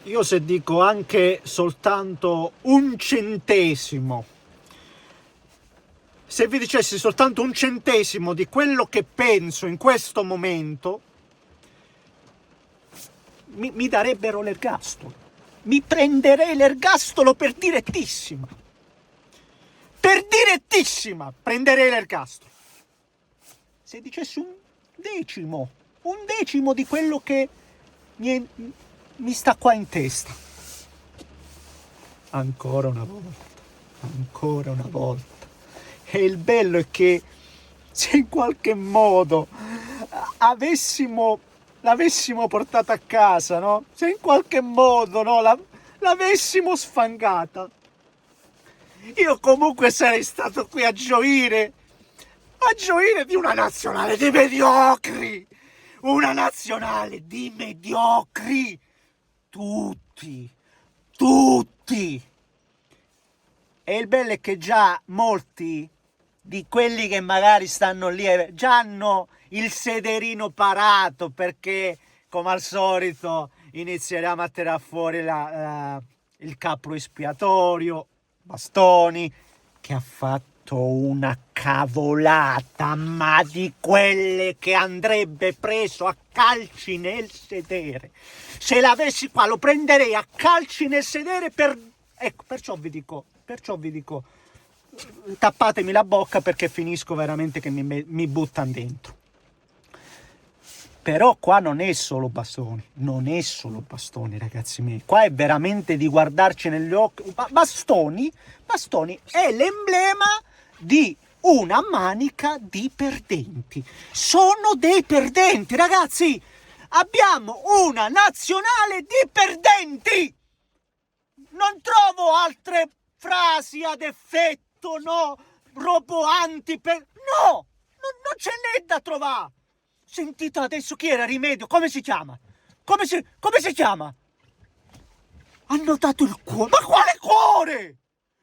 io se dico anche soltanto un centesimo, se vi dicessi soltanto un centesimo di quello che penso in questo momento, mi darebbero l'ergastolo. Mi prenderei l'ergastolo per direttissima. Per direttissima prenderei l'ergastolo. Se dicessi un decimo di quello che mi sta qua in testa. Ancora una volta. E il bello è che se in qualche modo l'avessimo portata a casa, no? Se in qualche modo, no, l'avessimo sfangata, io comunque sarei stato qui a gioire di una nazionale di mediocri, una nazionale di mediocri, tutti. E il bello è che già molti di quelli che magari stanno lì già hanno il sederino parato, perché come al solito inizieremo a tirare fuori il capro espiatorio, Bastoni, che ha fatto una cavolata, ma di quelle che andrebbe preso a calci nel sedere. Se l'avessi qua lo prenderei a calci nel sedere ecco, perciò vi dico, tappatemi la bocca, perché finisco veramente che mi buttano dentro. Però qua non è solo Bastoni, ragazzi miei. Qua è veramente di guardarci negli occhi. Bastoni è l'emblema di una manica di perdenti. Sono dei perdenti, ragazzi. Abbiamo una nazionale di perdenti. Non trovo altre frasi ad effetto, no, roboanti no, non ce n'è da trovare. Sentite adesso chi era Rimedio, come si chiama? Come si chiama? Hanno dato il cuore. Ma quale cuore?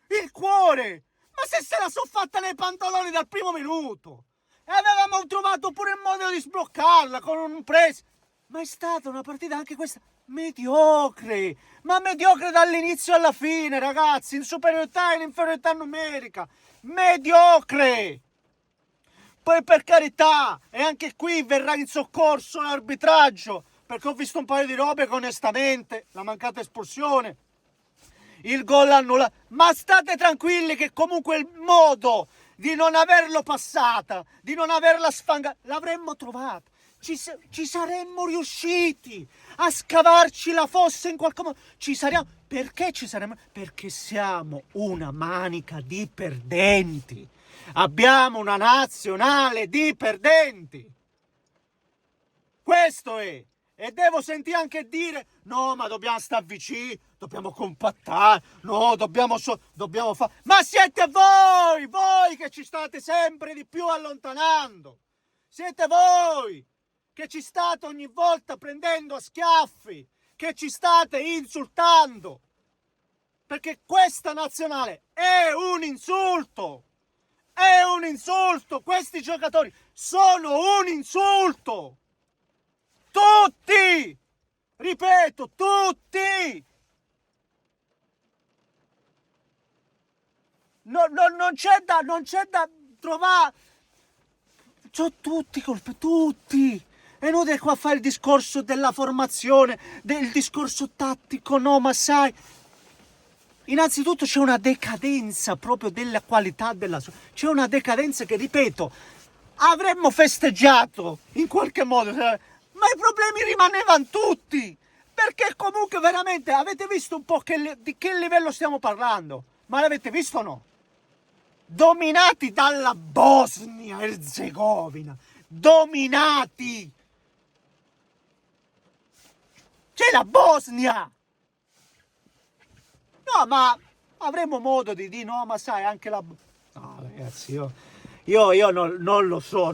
Il cuore! Ma se la sono fatta nei pantaloni dal primo minuto! E avevamo trovato pure il modo di sbloccarla con un press. Ma è stata una partita anche questa mediocre, ma mediocre dall'inizio alla fine, ragazzi, in superiorità e in inferiorità numerica, mediocre. Poi per carità, e anche qui verrà in soccorso l'arbitraggio, perché ho visto un paio di robe che onestamente, la mancata espulsione, il gol annullato, ma state tranquilli che comunque il modo di non averlo passata, di non averla sfangata, l'avremmo trovata. Ci saremmo riusciti a scavarci la fossa in qualche modo. Perché ci saremmo? Perché siamo una manica di perdenti. Abbiamo una nazionale di perdenti. Questo è. E devo sentire anche dire: no, ma dobbiamo stare vicini, dobbiamo compattare, no, dobbiamo fare. Ma siete voi che ci state sempre di più allontanando. Siete voi che ci state ogni volta prendendo a schiaffi, che ci state insultando, perché questa nazionale è un insulto, questi giocatori sono un insulto, tutti, ripeto, tutti, non c'è da trovare, sono tutti colpe, tutti. È inutile qua fare il discorso della formazione, del discorso tattico, no, ma sai, innanzitutto c'è una decadenza proprio della qualità c'è una decadenza che, ripeto, avremmo festeggiato in qualche modo, ma i problemi rimanevano tutti, perché comunque veramente avete visto un po' di che livello stiamo parlando, ma l'avete visto o no? Dominati dalla Bosnia-Erzegovina, dominati! C'è la Bosnia! No, ma avremo modo di dire, no, ma sai, anche la... No, ragazzi, io non lo so,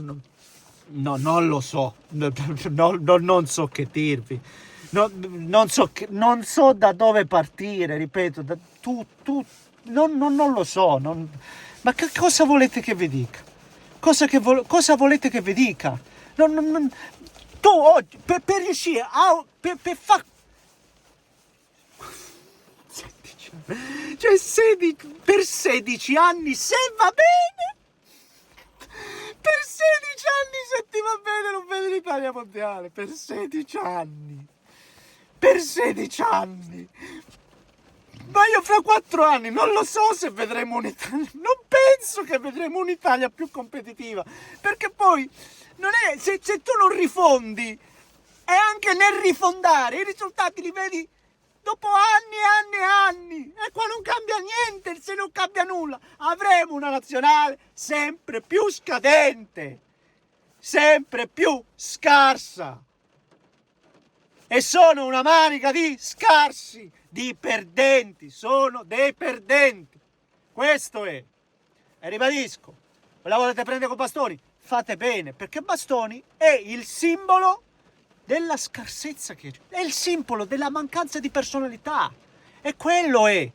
non lo so, non so che dirvi, non so da dove partire, ripeto, non lo so, ma che cosa volete che vi dica? Cosa volete che vi dica? Tu oggi, per riuscire a... per far... Cioè, per 16 anni, se va bene, per 16 anni, se ti va bene, non vedi l'Italia mondiale. Per 16 anni. Per 16 anni. Ma io fra 4 anni non lo so se vedremo un'Italia. Non penso che vedremo un'Italia più competitiva. Perché poi, non è, se tu non rifondi, e anche nel rifondare, i risultati li vedi dopo anni e anni e anni. E qua non cambia niente, se non cambia nulla. Avremo una nazionale sempre più scadente. Sempre più scarsa. E sono una manica di scarsi, di perdenti, sono dei perdenti. Questo è. E ribadisco, la volete prendere con Bastoni? Fate bene, perché Bastoni è il simbolo della scarsezza, è il simbolo della mancanza di personalità. E quello è.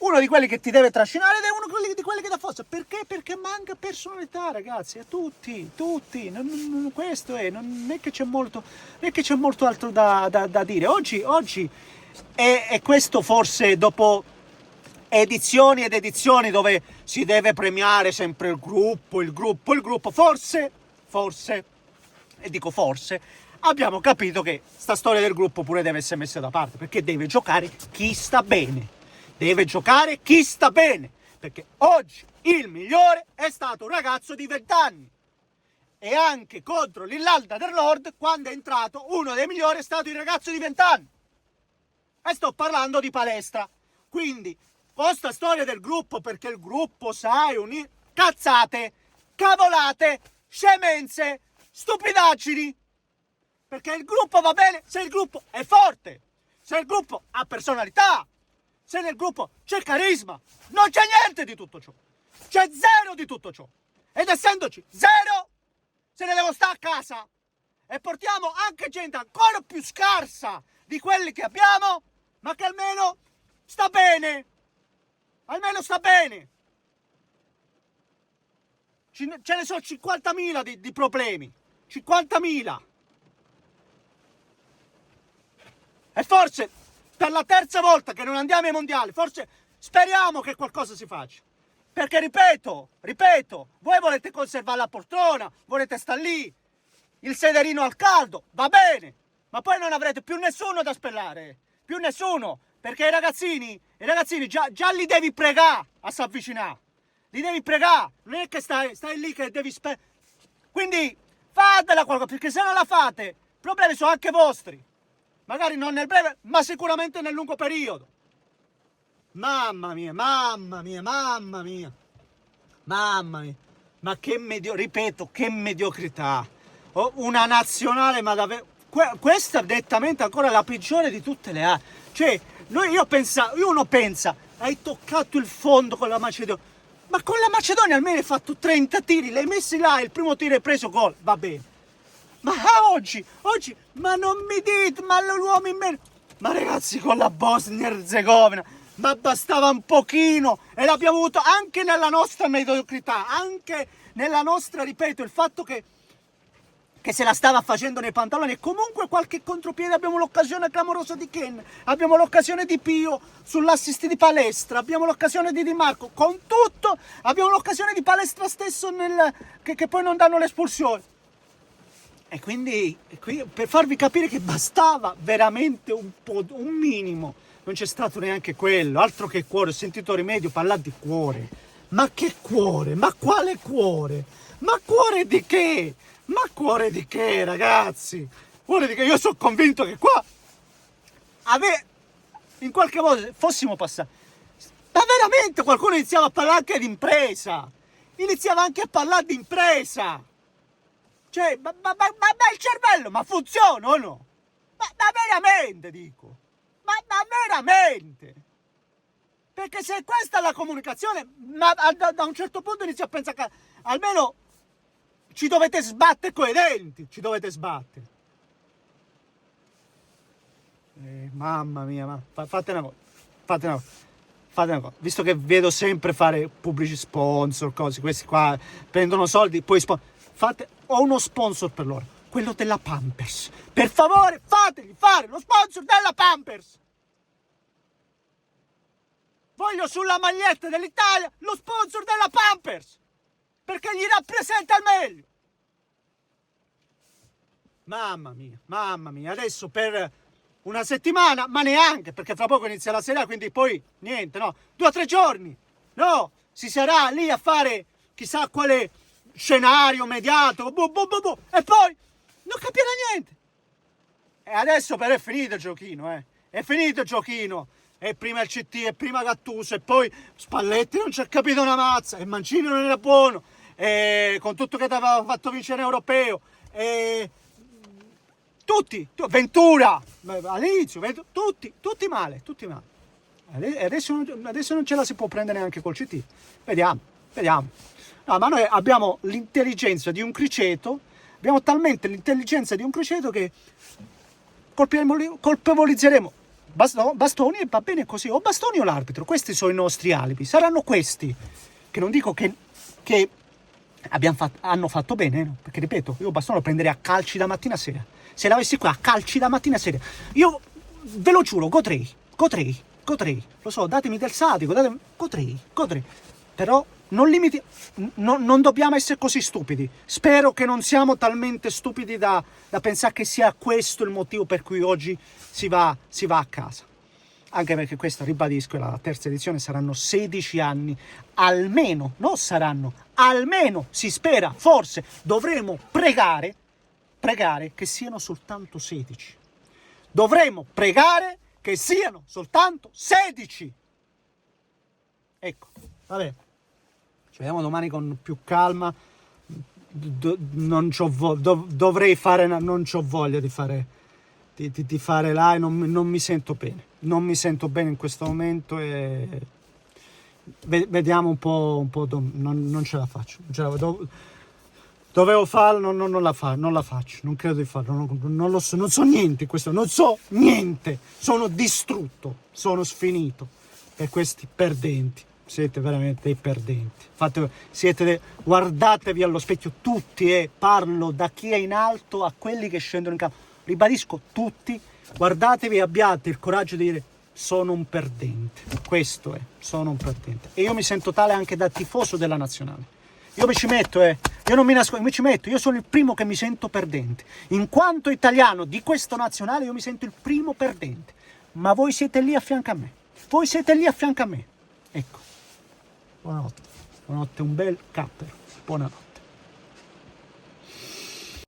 Uno di quelli che ti deve trascinare ed è uno di quelli che dà forza. Perché? Perché manca personalità, ragazzi, a tutti. Questo è, non è che c'è molto altro da dire. Oggi è questo forse, dopo edizioni ed edizioni dove si deve premiare sempre il gruppo, forse, e dico forse, abbiamo capito che sta storia del gruppo pure deve essere messa da parte, perché deve giocare chi sta bene. Perché oggi il migliore è stato un ragazzo di 20 anni. E anche contro l'Irlanda del Nord, quando è entrato, uno dei migliori è stato il ragazzo di 20 anni. E sto parlando di palestra. Quindi, con sta storia del gruppo, perché il gruppo, sai, cazzate, cavolate, scemenze, stupidaggini. Perché il gruppo va bene se il gruppo è forte, se il gruppo ha personalità, se nel gruppo c'è carisma. Non c'è niente di tutto ciò. C'è zero di tutto ciò. Ed essendoci zero, se ne devo stare a casa. E portiamo anche gente ancora più scarsa di quelli che abbiamo, ma che almeno sta bene. Almeno sta bene. Ce ne sono 50.000 di problemi. 50.000. E forse per la terza volta che non andiamo ai mondiali, forse speriamo che qualcosa si faccia. Perché ripeto, voi volete conservare la poltrona, volete stare lì, il sederino al caldo, va bene, ma poi non avrete più nessuno da spellare, più nessuno, perché i ragazzini già li devi pregare a s'avvicinare, li devi pregare, non è che stai lì che devi Quindi fatela qualcosa, perché se non la fate, i problemi sono anche vostri. Magari non nel breve, ma sicuramente nel lungo periodo. Mamma mia. Ma che che mediocrità. Una nazionale, ma davvero. Questa è nettamente ancora la peggiore di tutte le altre. Cioè, uno pensa, hai toccato il fondo con la Macedonia. Ma con la Macedonia almeno hai fatto 30 tiri, l'hai messi là, il primo tiro hai preso gol, va bene. Ma oggi, ma non mi dite, ma l'uomo in meno. Ma ragazzi, con la Bosnia Erzegovina, ma bastava un pochino e l'abbiamo avuto anche nella nostra mediocrità, anche nella nostra, ripeto, il fatto che se la stava facendo nei pantaloni e comunque qualche contropiede. Abbiamo l'occasione clamorosa di Ken, abbiamo l'occasione di Pio sull'assist di Palestra, abbiamo l'occasione di Di Marco, con tutto abbiamo l'occasione di Palestra stesso che poi non danno l'espulsione. E quindi per farvi capire che bastava veramente un minimo, non c'è stato neanche quello, altro che cuore. Ho sentito Rimedio parlare di cuore. Ma che cuore? Ma quale cuore? Ma cuore di che? Ma cuore di che, ragazzi? Cuore di che? Io sono convinto che qua in qualche modo fossimo passati. Ma veramente qualcuno iniziava a parlare anche di impresa. Cioè, ma il cervello, ma funziona o no? Ma veramente, dico. Ma veramente. Perché se questa è la comunicazione, da un certo punto inizio a pensare che almeno ci dovete sbattere coi denti. Mamma mia, fate una cosa. Visto che vedo sempre fare pubblici sponsor, cose, questi qua prendono soldi, poi ho uno sponsor per loro, quello della Pampers. Per favore, fategli fare lo sponsor della Pampers. Voglio sulla maglietta dell'Italia lo sponsor della Pampers, perché gli rappresenta al meglio. Mamma mia, adesso per una settimana, ma neanche, perché fra poco inizia la Serie A, quindi poi niente, no, 2 o 3 giorni, no, si sarà lì a fare chissà quale scenario mediatico, e poi non capirà niente. E adesso però è finito il giochino, è finito il giochino. E prima il CT, e prima Gattuso, e poi Spalletti non ci ha capito una mazza, e Mancini non era buono, e con tutto che ti aveva fatto vincere l'Europeo, e Ventura all'inizio, tutti male. Adesso non ce la si può prendere neanche col CT. Vediamo. No, ma noi abbiamo l'intelligenza di un criceto, abbiamo talmente l'intelligenza di un criceto che colpevolizzeremo Bastoni e va bene così, o Bastoni o l'arbitro. Questi sono i nostri alibi, saranno questi, che non dico che hanno fatto bene, no? Perché ripeto, io Bastoni lo prenderei a calci da mattina a sera. Se l'avessi qua a calci da mattina a sera, io ve lo giuro, godrei, lo so, datemi del satico, godrei, però non dobbiamo essere così stupidi. Spero che non siamo talmente stupidi da pensare che sia questo il motivo per cui oggi si va a casa. Anche perché questa, ribadisco, è la terza edizione, saranno 16 anni, almeno si spera, forse dovremo pregare che siano soltanto 16. Dovremo pregare che siano soltanto 16. Ecco, vabbè. Ci vediamo domani con più calma. Non c'ho voglia di fare live, non mi sento bene. Non mi sento bene in questo momento e vediamo un po'. Non ce la faccio. Dovevo farlo, non la faccio. Non credo di farlo. Non so niente in questo. Non so niente. Sono distrutto. Sono sfinito per questi perdenti. Siete veramente dei perdenti. Guardatevi allo specchio tutti, e parlo da chi è in alto a quelli che scendono in campo. Ribadisco, tutti, guardatevi e abbiate il coraggio di dire: sono un perdente. Questo è, sono un perdente. E io mi sento tale anche da tifoso della nazionale. Io mi ci metto, io non mi nascondo, mi ci metto, io sono il primo che mi sento perdente. In quanto italiano di questo nazionale, io mi sento il primo perdente. Ma voi siete lì a fianco a me. Ecco. Buonanotte, un bel cappero. Buonanotte.